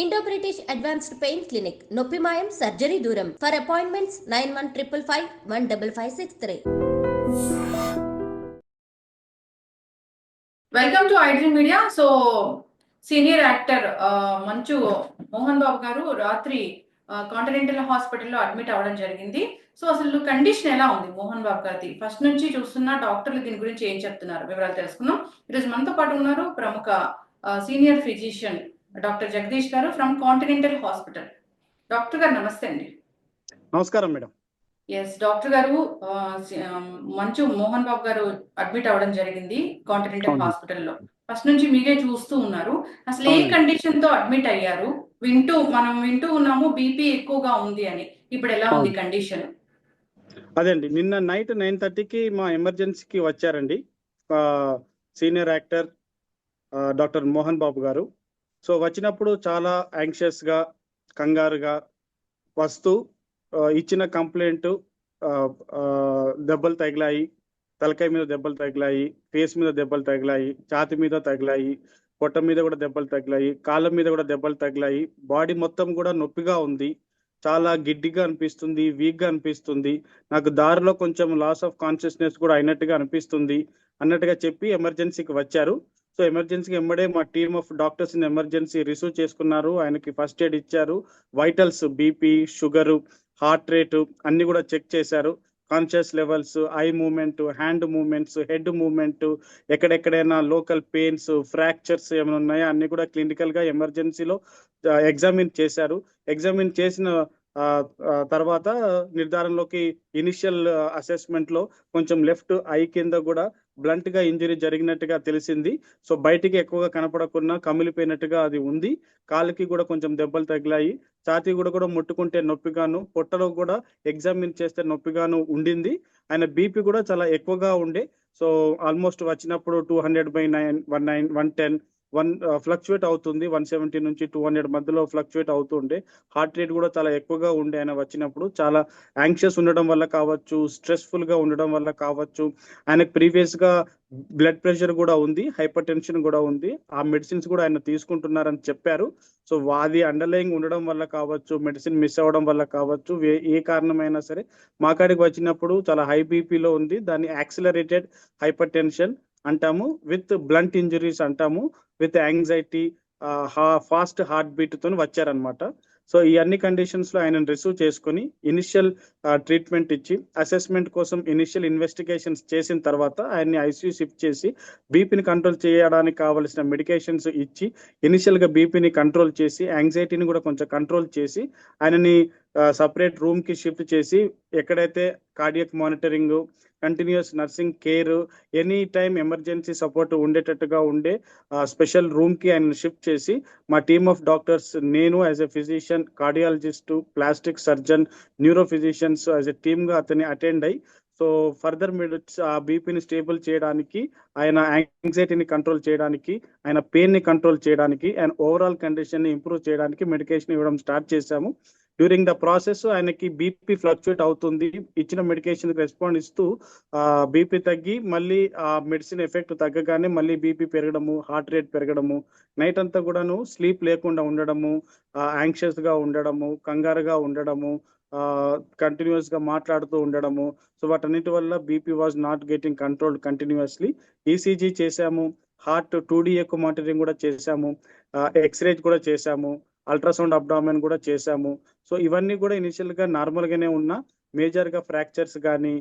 Indo-British Advanced Pain Clinic, Noppimayam Surgery Duram. For appointments 9155515563. Welcome to iDream media. So senior actor మంచు మోహన్ బాబు గారు రాత్రి continental హాస్పిటల్లో admit అవ్వడం జరిగింది. సో అసలు కండిషన్ ఎలా ఉంది మోహన్ బాబు గారిది? ఫస్ట్ నుంచి చూస్తున్న డాక్టర్లు దీని గురించి ఏం చెప్తున్నారు వివరాలు తెలుసుకుందాం. ఈరోజు మనతో పాటు ఉన్నారు ప్రముఖ సీనియర్ ఫిజిషియన్ డాక్టర్ జగదీష్ గారు ఫ్రమ్ కాంటినెంటల్ హాస్పిటల్. డాక్టర్ గారు నమస్తే అండి. నమస్కారం మేడం. ఎస్ డాక్టర్ గారు, మంచు మోహన్ బాబు గారు అడ్మిట్ అవ్వడం జరిగింది కాంటినెంటల్ హాస్పిటల్లో. ఫస్ట్ నుంచి మీరే చూస్తూ ఉన్నారు. అసలు ఏ కండిషన్ తో అడ్మిట్ అయ్యారు? మనం వింటూ ఉన్నాము బీపీ ఎక్కువగా ఉంది అని. ఇప్పుడు ఎలా ఉంది కండిషన్? అదండి, నిన్న నైట్ 9:30కి మా ఎమర్జెన్సీకి వచ్చారండి senior actor doctor Mohan Babu గారు. సో వచ్చినప్పుడు చాలా యాంగ్షియస్ గా, కంగారుగా వస్తూ ఇచ్చిన కంప్లైంట్ దెబ్బలు తగిలాయి, తలకాయ మీద దెబ్బలు తగిలాయి, ఫేస్ మీద దెబ్బలు తగిలాయి, ఛాతి మీద తగిలాయి, పొట్ట మీద కూడా దెబ్బలు తగిలాయి, కాళ్ళ మీద కూడా దెబ్బలు తగిలాయి. బాడీ మొత్తం కూడా నొప్పిగా ఉంది, చాలా గిడ్డిగా అనిపిస్తుంది, వీక్ గా అనిపిస్తుంది, నాకు దారిలో కొంచెం లాస్ ఆఫ్ కాన్షియస్నెస్ కూడా అయినట్టుగా అనిపిస్తుంది అన్నట్టుగా చెప్పి ఎమర్జెన్సీకి వచ్చారు. సో ఎమర్జెన్సీకి వెంబడే మా team of doctors in emergency receive చేసుకున్నారు. ఆయనకి ఫస్ట్ ఎయిడ్ ఇచ్చారు. Vitals, BP, sugar, heart rate అన్ని కూడా చెక్ చేశారు. Conscious levels, eye movement, hand movements, head movement, ఎక్కడెక్కడైనా లోకల్ పెయిన్స్, ఫ్రాక్చర్స్ ఏమైనా ఉన్నాయా అన్ని కూడా క్లినికల్ గా ఎమర్జెన్సీలో ఎగ్జామిన్ చేశారు. ఎగ్జామిన్ చేసిన తర్వాత నిర్ధారణలోకి ఇనిషియల్ అసెస్మెంట్ లో కొంచెం లెఫ్ట్ ఐ కింద కూడా బ్లంట్ గా ఇంజరీ జరిగినట్టుగా తెలిసింది. సో బయటికి ఎక్కువగా కనపడకుండా కమిలిపోయినట్టుగా అది ఉంది. కాళ్ళకి కూడా కొంచెం దెబ్బలు తగిలాయి, ఛాతీ కూడా ముట్టుకుంటే నొప్పిగాను, పొట్టలో కూడా ఎగ్జామిన్ చేస్తే నొప్పిగాను ఉండింది. ఆయన బీపీ కూడా చాలా ఎక్కువగా ఉండే. సో ఆల్మోస్ట్ వచ్చినప్పుడు 200/110 ఫ్లక్చువేట్ అవుతుంది. 170 నుంచి 200 మధ్యలో ఫ్లక్చువేట్ అవుతుండే. హార్ట్ రేట్ కూడా చాలా ఎక్కువగా ఉండే. ఆయన వచ్చినప్పుడు చాలా యాంగ్షియస్ ఉండడం వల్ల కావచ్చు, స్ట్రెస్ఫుల్ గా ఉండడం వల్ల కావచ్చు, ఆయనకు ప్రీవియస్ గా బ్లడ్ ప్రెషర్ కూడా ఉంది, హైపర్ టెన్షన్ కూడా ఉంది. ఆ మెడిసిన్స్ కూడా ఆయన తీసుకుంటున్నారని చెప్పారు. సో అది అండర్లయింగ్ ఉండడం వల్ల కావచ్చు, మెడిసిన్ మిస్ అవ్వడం వల్ల కావచ్చు, ఏ కారణమైనా సరే మా కాడికి వచ్చినప్పుడు చాలా హై బీపీలో ఉంది. దాన్ని యాక్సిలరేటెడ్ హైపర్ టెన్షన్ అంటాము, విత్ బ్లంట్ ఇంజరీస్ అంటాము, with anxiety, fast heart beat తో వచ్చారనమాట. సో ఈ అన్ని కండిషన్స్ లో ఆయన రిసీవ్ చేసుకుని ఇనిషియల్ ట్రీట్మెంట్ ఇచ్చి, అసెస్మెంట్ కోసం ఇనిషియల్ ఇన్వెస్టిగేషన్స్ చేసిన తర్వాత ఆయన్ని ఐసీయూ షిఫ్ట్ చేసి బీపీని కంట్రోల్ చేయడానికి కావలసిన మెడికేషన్స్ ఇచ్చి, ఇనిషియల్ గా బీపీని కంట్రోల్ చేసి, యాంగ్జైటీని కూడా కొంచెం కంట్రోల్ చేసి, ఆయనని సపరేట్ రూమ్ కి షిఫ్ట్ చేసి, ఎక్కడైతే cardiac monitoring, continuous nursing care, any time emergency support ఉండేటట్టుగా ఉండే స్పెషల్ రూమ్ కి ఆయన షిఫ్ట్ చేసి, మా టీమ్ ఆఫ్ డాక్టర్స్, నేను as a physician, cardiologist, plastic surgeon, neuro physicians as a team గా అతన్ని అటెండ్ అయ్యి, సో ఫర్దర్ ఆ బీపీని స్టేబుల్ చేయడానికి, ఆయన యాంగ్జైటీని కంట్రోల్ చేయడానికి, ఆయన పెయిన్ ని కంట్రోల్ చేయడానికి, ఆయన ఓవరాల్ కండిషన్ ని ఇంప్రూవ్ చేయడానికి మెడికేషన్ ఇవ్వడం స్టార్ట్ చేశాము. డ్యూరింగ్ ద ప్రాసెస్ ఆయనకి బీపీ ఫ్లక్చుయేట్ అవుతుంది. ఇచ్చిన మెడికేషన్ రెస్పాండ్ ఇస్తూ బీపీ తగ్గి, మళ్ళీ ఆ మెడిసిన్ ఎఫెక్ట్ తగ్గగానే మళ్ళీ బీపీ పెరగడము, హార్ట్ రేట్ పెరగడము, నైట్ అంతా కూడాను స్లీప్ లేకుండా ఉండడము, యాంగ్షియస్ గా ఉండడము, కంగారుగా ఉండడము, కంటిన్యూస్ గా మాట్లాడుతూ ఉండడము. సో వాటన్నిటి వల్ల BP was not getting controlled continuously. ECG చేశాము, హార్ట్ 2D ఎకో మానిటరింగ్ కూడా చేశాము, ఎక్స్రే కూడా చేశాము, అల్ట్రాసౌండ్ అబ్డామిన్ కూడా చేశాము. సో ఇవన్నీ కూడా ఇనిషియల్ గా నార్మల్ గానే ఉన్నా, మేజర్ గా ఫ్రాక్చర్స్ కానీ,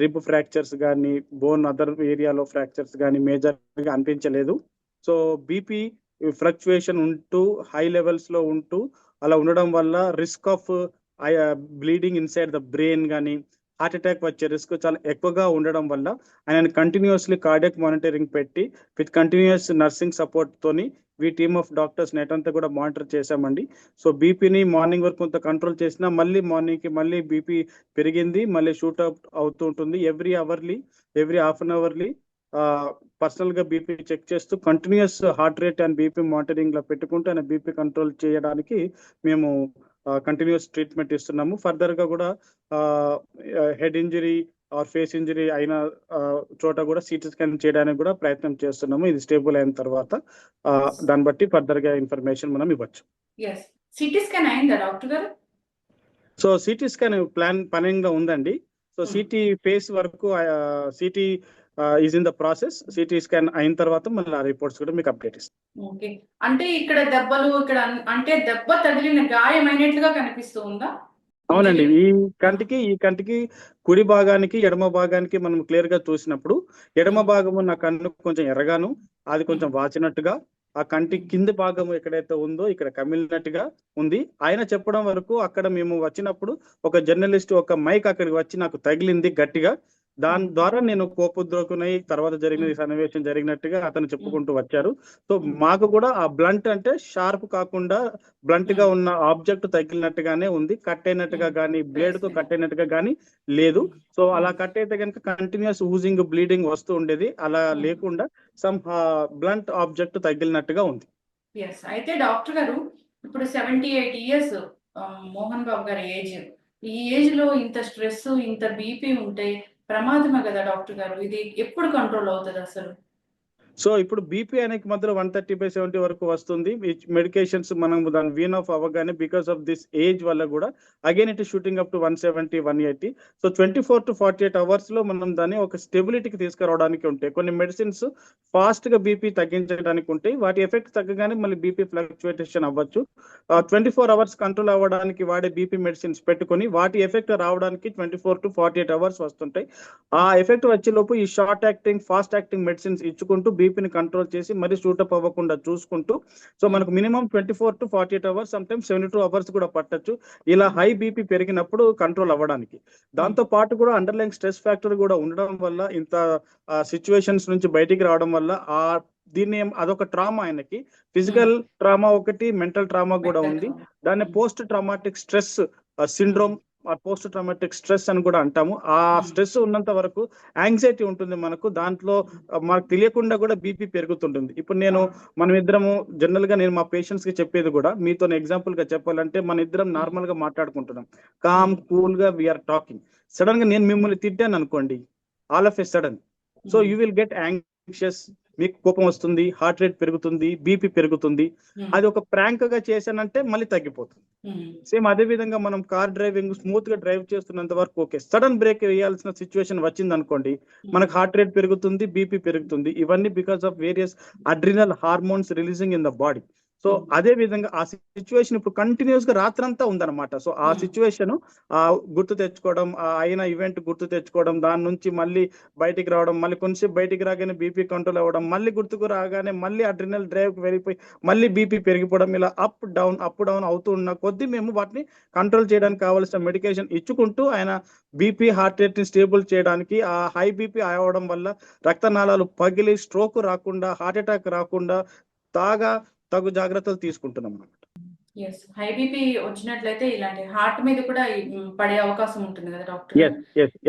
రిబ్ ఫ్రాక్చర్స్ కానీ, బోన్ అదర్ ఏరియాలో ఫ్రాక్చర్స్ కానీ మేజర్ గా అనిపించలేదు. సో బీపీ ఫ్లక్చుయేషన్ ఉంటూ హై లెవెల్స్ లో ఉంటూ అలా ఉండడం వల్ల risk of bleeding inside the brain కానీ, హార్ట్ అటాక్ వచ్చే రిస్క్ చాలా ఎక్కువగా ఉండడం వల్ల ఆయన కంటిన్యూస్లీ కార్డియక్ మానిటరింగ్ పెట్టి, విత్ కంటిన్యూస్ నర్సింగ్ సపోర్ట్ తోని we team of doctors night అంతా కూడా మానిటర్ చేశామండి. సో బీపీని మార్నింగ్ వరకు కొంత కంట్రోల్ చేసినా మళ్ళీ మార్నింగ్ కి మళ్ళీ బీపీ పెరిగింది, మళ్ళీ షూట్ అవుట్ అవుతూ ఉంటుంది. Every half an hourly personal గా బీపీ చెక్ చేస్తూ continuous heart rate and BP monitoring లో పెట్టుకుంటూ ఆయన బీపీ కంట్రోల్ చేయడానికి మేము కంటిన్యూస్ ట్రీట్మెంట్ ఇస్తున్నాము. ఫర్దర్ గా కూడా head injury, or face injury అయిన చోట కూడా సిటీ స్కాన్ చేయడానికి కూడా ప్రయత్నం చేస్తున్నాము. ఇది స్టేబుల్ అయిన తర్వాత దాన్ని బట్టి ఫర్దర్ గా ఇన్ఫర్మేషన్ మనం ఇవ్వచ్చు. ఎస్, సిటీ స్కాన్ అయిందా డాక్టర్ గారు? సో సిటీ స్కాన్ ప్లానింగ్ లో ఉందండి. సో సిటీ ఫేస్ వరకు city is in the process. CT scan అయిన తర్వాత మళ్ళీ ఆ రిపోర్ట్స్ కూడా మీకు అప్డేట్ ఇస్తాం. ఓకే, అంటే ఇక్కడ దెబ్బలు ఇక్కడ అంటే దెబ్బ తగిలిన గాయమైనట్లుగా కనిపిస్తూ ఉందా? అవునండి, ఈ కంటికి కుడి భాగానికి ఎడమ భాగానికి మనం క్లియర్ గా చూసినప్పుడు ఎడమ భాగము నా కన్ను కొంచెం ఎర్రగాను, అది కొంచెం వాచినట్టుగా, ఆ కంటి కింది భాగము ఎక్కడైతే ఉందో ఇక్కడ కమిలినట్టుగా ఉంది. ఆయన చెప్పడం వరకు అక్కడ మేము వచ్చినప్పుడు ఒక జర్నలిస్ట్ ఒక మైక్ అక్కడికి వచ్చి నాకు తగిలింది గట్టిగా, దాని ద్వారా నేను కోపోద్రేకునై తర్వాత జరిగిన సన్నివేశం జరిగినట్టుగా అతను చెప్పుకుంటూ వచ్చారు. సో మాకు కూడా ఆ బ్లంట్ అంటే షార్ప్ కాకుండా బ్లంట్ గా ఉన్న ఆబ్జెక్ట్ తగిలినట్టుగానే ఉంది, కట్ అయినట్టుగా కానీ బ్లేడ్ తో కట్ అయినట్టుగా కానీ లేదు. సో అలా కట్ అయితే కనుక కంటిన్యూస్ ఊజింగ్ బ్లీడింగ్ వస్తూ ఉండేది, అలా లేకుండా సమ్ బ్లంట్ ఆబ్జెక్ట్ తగిలినట్టుగా ఉంది. ఎస్, అయితే డాక్టర్ గారు ఇప్పుడు 78 years మోహన్ బాబు గారి ఏజ్, ఈ ఏజ్ లో ఇంత స్ట్రెస్ ఇంత బీపీ ఉంటే ప్రమాదమే కదా డాక్టర్ గారు, ఇది ఎప్పుడు కంట్రోల్ అవుతుంది అసలు? సో ఇప్పుడు బీపీ అనేది మధ్యలో 130/70 వరకు వస్తుంది. మెడికేషన్స్ మనం దాని వీన్ ఆఫ్ అవ్వగానే బికాస్ ఆఫ్ దిస్ ఏజ్ వల్ల కూడా again it shooting up to 170, 180. So 24 to 48 hours లో మనం దాన్ని ఒక స్టెబిలిటీకి తీసుకురావడానికి ఉంటాయి. కొన్ని మెడిసిన్స్ ఫాస్ట్ గా బీపీ తగ్గించడానికి ఉంటాయి, వాటి ఎఫెక్ట్ తగ్గగానే మళ్ళీ బీపీ ఫ్లక్చువేషన్ అవ్వచ్చు. 24 hours కంట్రోల్ అవ్వడానికి వాడే బీపీ మెడిసిన్స్ పెట్టుకొని వాటి ఎఫెక్ట్ రావడానికి 24 to 48 hours వస్తుంటాయి. ఆ ఎఫెక్ట్ వచ్చే లోపు ఈ short acting fast acting medicines ఇచ్చుకుంటూ బీపీని కంట్రోల్ చేసి మరి షూటప్ అవ్వకుండా చూసుకుంటూ, సో మనకు minimum 24 to 48 hours, some times 72 hours కూడా పట్టొచ్చు ఇలా హై బీపీ పెరిగినప్పుడు కంట్రోల్ అవ్వడానికి. దాంతో పాటు కూడా అండర్లైన్ స్ట్రెస్ ఫ్యాక్టర్ కూడా ఉండడం వల్ల ఇంత సిచ్యువేషన్స్ నుంచి బయటికి రావడం వల్ల దీన్ని అదొక ట్రామా, ఆయనకి ఫిజికల్ ట్రామా ఒకటి, మెంటల్ ట్రామా కూడా ఉంది. దాన్ని post traumatic stress syndrome, post traumatic stress అని కూడా అంటాము. ఆ స్ట్రెస్ ఉన్నంత వరకు యాంగ్జైటీ ఉంటుంది మనకు, దాంట్లో మనకు తెలియకుండా కూడా బీపీ పెరుగుతుంటుంది. ఇప్పుడు మనం ఇద్దరము జనరల్ గా నేను మా పేషెంట్స్ కి చెప్పేది కూడా, మీతో ఎగ్జాంపుల్ గా చెప్పాలంటే మన ఇద్దరం నార్మల్ గా మాట్లాడుకుంటున్నాం, కామ్ కూల్ గా వీఆర్ టాకింగ్. సడన్ గా నేను మిమ్మల్ని తిట్టాను అనుకోండి, all of a sudden, so you will get anxious, మీకు కోపం వస్తుంది, హార్ట్ రేట్ పెరుగుతుంది, బీపీ పెరుగుతుంది. అది ఒక ప్రాంక్ గా చేశానంటే మళ్ళీ తగ్గిపోతుంది. సేమ్ అదే విధంగా మనం కార్ డ్రైవింగ్ స్మూత్ గా డ్రైవ్ చేస్తున్నంత వరకు ఓకే, సడన్ బ్రేక్ వేయాల్సిన సిచ్యువేషన్ వచ్చింది అనుకోండి, మనకు హార్ట్ రేట్ పెరుగుతుంది, బీపీ పెరుగుతుంది. ఇవన్నీ because of various adrenal hormones releasing in the body. So అదే విధంగా ఆ సిచ్యువేషన్ ఇప్పుడు కంటిన్యూస్ గా రాత్రంతా ఉందన్నమాట. సో ఆ సిచ్యువేషన్ గుర్తు తెచ్చుకోవడం, ఆ అయిన ఈవెంట్ గుర్తు తెచ్చుకోవడం, దాని నుంచి మళ్ళీ బయటికి రావడం, మళ్ళీ కొంచెం బయటికి రాగానే బీపీ కంట్రోల్ అవ్వడం, మళ్ళీ గుర్తుకు రాగానే మళ్ళీ అడ్రినల్ డ్రైవ్ కి వెళ్ళిపోయి మళ్ళీ బీపీ పెరిగిపోవడం, ఇలా అప్ డౌన్ అవుతూ ఉన్న కొద్దీ మేము వాటిని కంట్రోల్ చేయడానికి కావాల్సిన మెడికేషన్ ఇచ్చుకుంటూ ఆయన బీపీ హార్ట్ రేట్ ని స్టేబుల్ చేయడానికి, ఆ హై బీపీ అవడం వల్ల రక్తనాళాలు పగిలి స్ట్రోక్ రాకుండా, హార్ట్ అటాక్ రాకుండా తగు జాగ్రత్తలు తీసుకుంటున్నాం అన్నమాట. ఎస్, హై బీపీ వచ్చినట్లయితే ఇలాంటి హార్ట్ మీద కూడా పడే అవకాశం ఉంటుంది కదా డాక్టర్?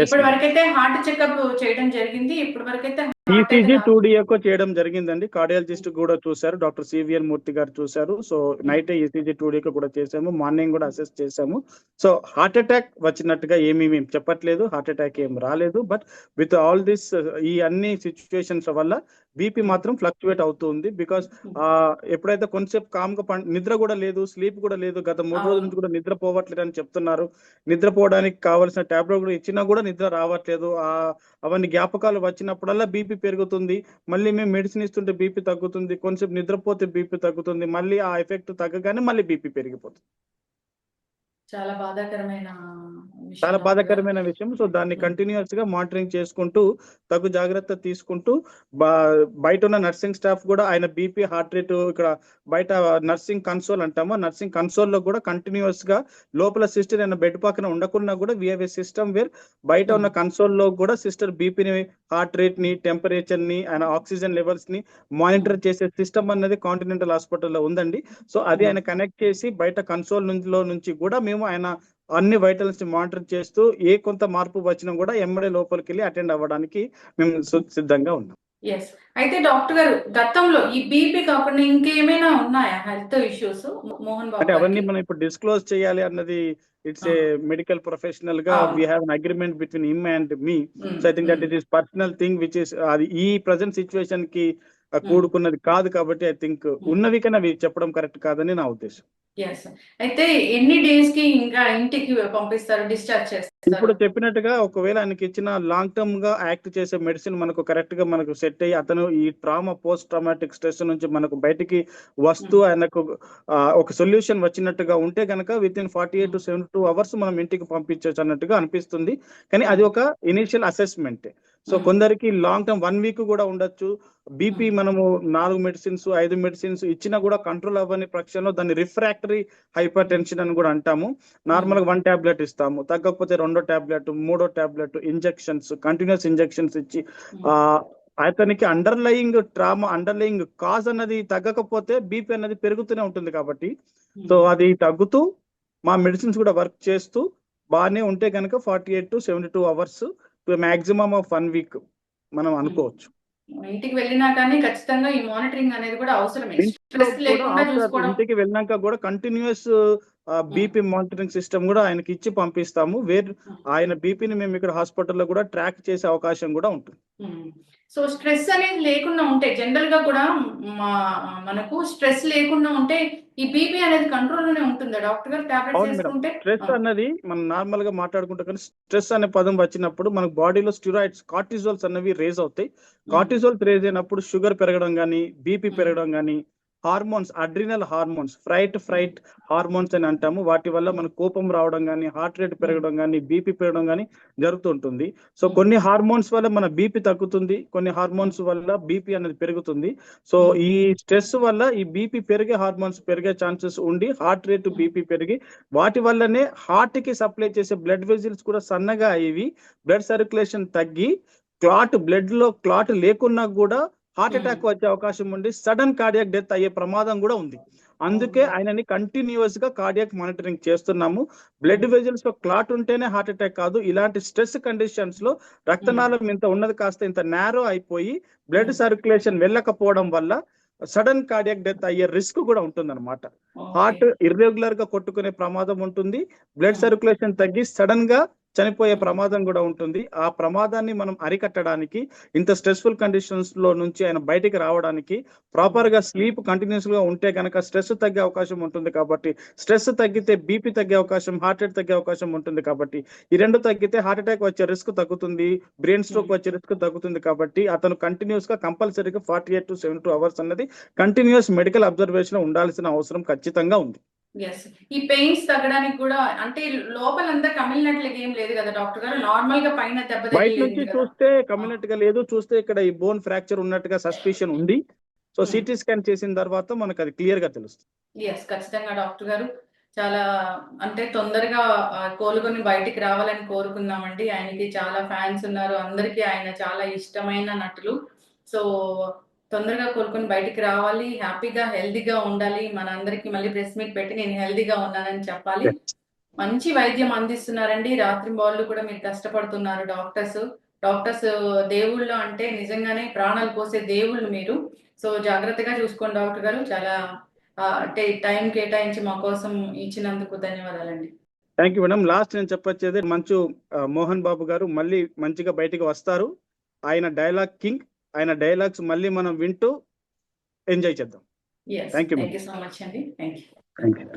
ఇప్పటి వరకైతే హార్ట్ చెకప్ చేయడం జరిగింది, ఇప్పటి వరకైతే ఈసీజీ 2D చేయడం జరిగిందండి. కార్డియాలజిస్ట్ కూడా చూశారు, డాక్టర్ సివిఎన్ మూర్తి గారు చూశారు. సో నైట్ ఈసీజీ 2D కూడా చేసాము, మార్నింగ్ కూడా అసెస్ చేసాము. సో హార్ట్ అటాక్ వచ్చినట్టుగా ఏమీ మేము చెప్పట్లేదు, హార్ట్ అటాక్ ఏం రాలేదు. బట్ విత్ ఆల్ దిస్ ఈ అన్ని సిచ్యువేషన్స్ వల్ల బీపీ మాత్రం ఫ్లక్చువేట్ అవుతుంది. బికాస్ ఎప్పుడైతే కొంచెం కామ్ గా నిద్ర కూడా లేదు, స్లీప్ కూడా లేదు, గత 3 రోజుల నుంచి కూడా నిద్ర పోవట్లేదు అని చెప్తున్నారు. నిద్రపోవడానికి కావాల్సిన టాబ్లెట్ కూడా ఇచ్చినా కూడా నిద్ర రావట్లేదు. అవన్నీ జ్ఞాపకాలు వచ్చినప్పుడల్లా బీపీ పెరుగుతుంది, మళ్ళీ మేము మెడిసిన్ ఇస్తుంటే బీపీ తగ్గుతుంది, కొంచెం నిద్రపోతే బీపీ తగ్గుతుంది, మళ్ళీ ఆ ఎఫెక్ట్ తగ్గగానే మళ్ళీ బీపీ పెరిగిపోతుంది. చాలా బాధాకరమైన విషయం. సో దాన్ని కంటిన్యూస్ గా మానిటరింగ్ చేసుకుంటూ తగు జాగ్రత్త తీసుకుంటూ బయట ఉన్న నర్సింగ్ స్టాఫ్ కూడా ఆయన బీపీ హార్ట్ రేట్ ఇక్కడ బయట నర్సింగ్ కన్సోల్ అంటాము, నర్సింగ్ కన్సోల్ లో కూడా కంటిన్యూస్ గా లోపల సిస్టర్ ఆయన బెడ్ పక్కన ఉండకున్నా కూడా we have a system where బయట ఉన్న కన్సోల్ లో కూడా సిస్టర్ బీపీని, హార్ట్ రేట్ ని, టెంపరేచర్ ని, ఆయన ఆక్సిజన్ లెవెల్స్ ని మానిటర్ చేసే సిస్టమ్ అన్నది కాంటినెంటల్ హాస్పిటల్లో ఉందండి. సో అది ఆయన కనెక్ట్ చేసి బయట కన్సోల్ నుంచి కూడా మేము ఆయన అన్ని వైటల్స్ ని మానిటర్ చేస్తూ ఏ కొంత మార్పు వచ్చినా కూడా ఎమ్మడే లోపలికి వెళ్ళి అటెండ్ అవ్వడానికి మేము సిద్ధంగా ఉన్నాం. అయితే డాక్టర్ గారు గతంలో ఈ బీపీ కాకుండా ఇంకేమైనా ఉన్నాయా హెల్త్ ఇష్యూస్ మోహన్ బాబు? అంటే అవన్నీ మనం ఇప్పుడు డిస్క్లోజ్ చేయాలి అన్నది ఇట్స్ ఏ మెడికల్ ప్రొఫెషనల్ గా అవును. We have an agreement between him and me. Um, so I think that it is personal thing which is అది ఈ ప్రజెంట్ సిచ్యువేషన్ కి కూడుకున్నది కాదు కాబట్టి ఐ థింక్ ఉన్నవి కన్నా అవి చెప్పడం కరెక్ట్ కాదని నా ఉద్దేశం. yes. అయితే ఎన్ని డేస్ కి ఇంకా ఇంటికి పంపిస్తారు, డిశ్చార్జ్ చేస్తారు? ఇప్పుడు చెప్పినట్టుగా ఒకవేళ ఆయనకి ఇచ్చిన లాంగ్ టర్మ్ గా యాక్ట్ చేసే మెడిసిన్ మనకు కరెక్ట్ గా మనకు సెట్ అయ్యి అతను ఈ ట్రామా పోస్ట్ ట్రామాటిక్ స్ట్రెస్ నుంచి మనకు బయటికి వస్తూ ఆయనకు ఒక సొల్యూషన్ వచ్చినట్టుగా ఉంటే కనుక విత్ ఇన్ 48 to 72 hours మనం ఇంటికి పంపించవచ్చు అన్నట్టుగా అనిపిస్తుంది. కానీ అది ఒక ఇనిషియల్ అసెస్మెంట్. సో కొందరికి లాంగ్ టర్మ్ 1 week కూడా ఉండొచ్చు. బీపీ మనము 4 మెడిసిన్స్ 5 మెడిసిన్స్ ఇచ్చినా కూడా కంట్రోల్ అవ్వని పక్షంలో దాన్ని రిఫ్రాక్టరీ హైపర్ టెన్షన్ అని కూడా అంటాము. నార్మల్ గా 1 టాబ్లెట్ ఇస్తాము, తగ్గకపోతే 2వ టాబ్లెట్ 3వ టాబ్లెట్ ఇంజెక్షన్స్ కంటిన్యూస్ ఇంజెక్షన్స్ ఇచ్చి అతనికి అండర్లయింగ్ ట్రామా అండర్లయింగ్ కాజ్ అన్నది తగ్గకపోతే బీపీ అన్నది పెరుగుతూనే ఉంటుంది. కాబట్టి సో అది తగ్గుతూ మా మెడిసిన్స్ కూడా వర్క్ చేస్తూ బాగానే ఉంటే కనుక 48 to 72 hours to maximum of 1 week మనం అనుకోవచ్చు. ఇంటికి వెళ్ళినా కానీ ఖచ్చితంగా ఈ మానిటరింగ్ అనేది కూడా అవసరమే. స్ట్రెస్ లేకుండా చూసుకోవడం. ఇంటికి వెళ్ళినాక కూడా కంటిన్యూస్ బీపీ మానిటరింగ్ సిస్టమ్ కూడా ఆయనకి ఇచ్చి పంపిస్తాము. ఆయన బీపీని మేము ఇక్కడ హాస్పిటల్లో కూడా ట్రాక్ చేసే అవకాశం కూడా ఉంటుంది. సో స్ట్రెస్ అనేది లేకుండా ఉంటే జనరల్ గా కూడా మనకు స్ట్రెస్ లేకుండా ఉంటే ఈ బీపీ అనేది కంట్రోల్ లోనే ఉంటుందా డాక్టర్ గారు టాబ్లెట్స్ వేసుకుంటే? స్ట్రెస్ అన్నది మనం నార్మల్ గా మాట్లాడుకుంటే కానీ స్ట్రెస్ అనే పదం వచ్చినప్పుడు మనకు బాడీలో స్టిరాయిడ్స్ కార్టిజోల్స్ అనేవి రేజ్ అవుతాయి. కార్టిజోల్స్ రేజ్ అయినప్పుడు షుగర్ పెరగడం కానీ బీపీ పెరగడం కానీ hormones adrenal hormones fright hormones అని అంటాము. వాటి వల్ల మనకు కోపం రావడం కానీ హార్ట్ రేట్ పెరగడం కానీ బీపీ పెరగడం కానీ జరుగుతుంటుంది. సో కొన్ని హార్మోన్స్ వల్ల మన బీపీ తగ్గుతుంది, కొన్ని హార్మోన్స్ వల్ల బీపీ అనేది పెరుగుతుంది. సో ఈ స్ట్రెస్ వల్ల ఈ బీపీ పెరిగే హార్మోన్స్ పెరిగే ఛాన్సెస్ ఉండి హార్ట్ రేట్ బీపీ పెరిగి వాటి వల్లనే హార్ట్ కి సప్లై చేసే బ్లడ్ వెజిల్స్ కూడా సన్నగా అయ్యి బ్లడ్ సర్క్యులేషన్ తగ్గి బ్లడ్ లో క్లాట్ లేకున్నా కూడా హార్ట్ అటాక్ వచ్చే అవకాశం ఉండి సడన్ కార్డియాక్ డెత్ అయ్యే ప్రమాదం కూడా ఉంది. అందుకే ఆయనని కంటిన్యూస్ గా కార్డియాక్ మానిటరింగ్ చేస్తున్నాము. బ్లడ్ వెజల్స్ లో క్లాట్ ఉంటేనే హార్ట్ అటాక్ కాదు, ఇలాంటి స్ట్రెస్ కండిషన్స్ లో రక్తనాళం ఇంత ఉన్నది కాస్త ఇంత నేరో అయిపోయి బ్లడ్ సర్క్యులేషన్ వెళ్ళకపోవడం వల్ల సడన్ కార్డియాక్ డెత్ అయ్యే రిస్క్ కూడా ఉంటుంది అనమాట. హార్ట్ ఇర్రెగ్యులర్ గా కొట్టుకునే ప్రమాదం ఉంటుంది, బ్లడ్ సర్క్యులేషన్ తగ్గి సడన్ గా చనిపోయే ప్రమాదం కూడా ఉంటుంది. ఆ ప్రమాదాన్ని మనం అరికట్టడానికి ఇంత స్ట్రెస్ఫుల్ కండిషన్స్ లో నుంచి ఆయన బయటికి రావడానికి ప్రాపర్ గా స్లీప్ కంటిన్యూస్ గా ఉంటే కనుక స్ట్రెస్ తగ్గే అవకాశం ఉంటుంది. కాబట్టి స్ట్రెస్ తగ్గితే బీపీ తగ్గే అవకాశం, హార్ట్ రేట్ తగ్గే అవకాశం ఉంటుంది. కాబట్టి ఈ రెండు తగ్గితే హార్ట్ అటాక్ వచ్చే రిస్క్ తగ్గుతుంది, బ్రెయిన్ స్ట్రోక్ వచ్చే రిస్క్ తగ్గుతుంది. కాబట్టి అతను కంటిన్యూస్ గా కంపల్సరీగా 48 to 72 hours అన్నది కంటిన్యూస్ మెడికల్ అబ్జర్వేషన్ ఉండాల్సిన అవసరం ఖచ్చితంగా ఉంది. ఈ పెయిన్స్ తగ్గడానికి కూడా అంటే లోపలంతా కమిలినట్లుగా ఏం లేదు కదా డాక్టర్ గారు? నార్మల్ గా పైన దెబ్బ బయట నుంచి చూస్తే కమిలినట్టుగా లేదు, చూస్తే ఇక్కడ ఈ బోన్ ఫ్రాక్చర్ ఉన్నట్టుగా సస్పిషన్ ఉంది. సో సిటీ స్కాన్ చేసిన తర్వాత మనకు అది క్లియర్ గా తెలుస్తుంది. ఖచ్చితంగా డాక్టర్ గారు చాలా అంటే తొందరగా కోలుకొని బయటికి రావాలని కోరుకున్నామండి. ఆయనకి చాలా ఫ్యాన్స్ ఉన్నారు, అందరికీ ఆయన చాలా ఇష్టమైన నటులు. సో తొందరగా కోలుకొని బయటికి రావాలి, హ్యాపీగా హెల్దీగా ఉండాలి. మనందరికి మళ్ళీ ప్రెస్ మీట్ పెట్టి నేను హెల్దీగా ఉన్నానని చెప్పాలి. మంచి వైద్యం అందిస్తున్నారండి. రాత్రి బాళ్ళు కూడా మీరు కష్టపడుతున్నారు డాక్టర్స్ దేవుళ్ళు అంటే నిజంగానే ప్రాణాలు పోసే దేవుళ్ళు మీరు. సో జాగ్రత్తగా చూసుకోండి డాక్టర్ గారు. చాలా టైం కేటాయించి మా కోసం ఇచ్చినందుకు ధన్యవాదాలండి. Thank you madam. లాస్ట్ నేను చెప్పొచ్చేది మంచు మోహన్ బాబు గారు మళ్ళీ మంచిగా బయటికి వస్తారు. ఆయన డైలాగ్ కింగ్, ఆయన డైలాగ్స్ మళ్ళీ మనం వింటూ ఎంజాయ్ చేద్దాం. థ్యాంక్ యూ సో మచ్ అండి. Thank you.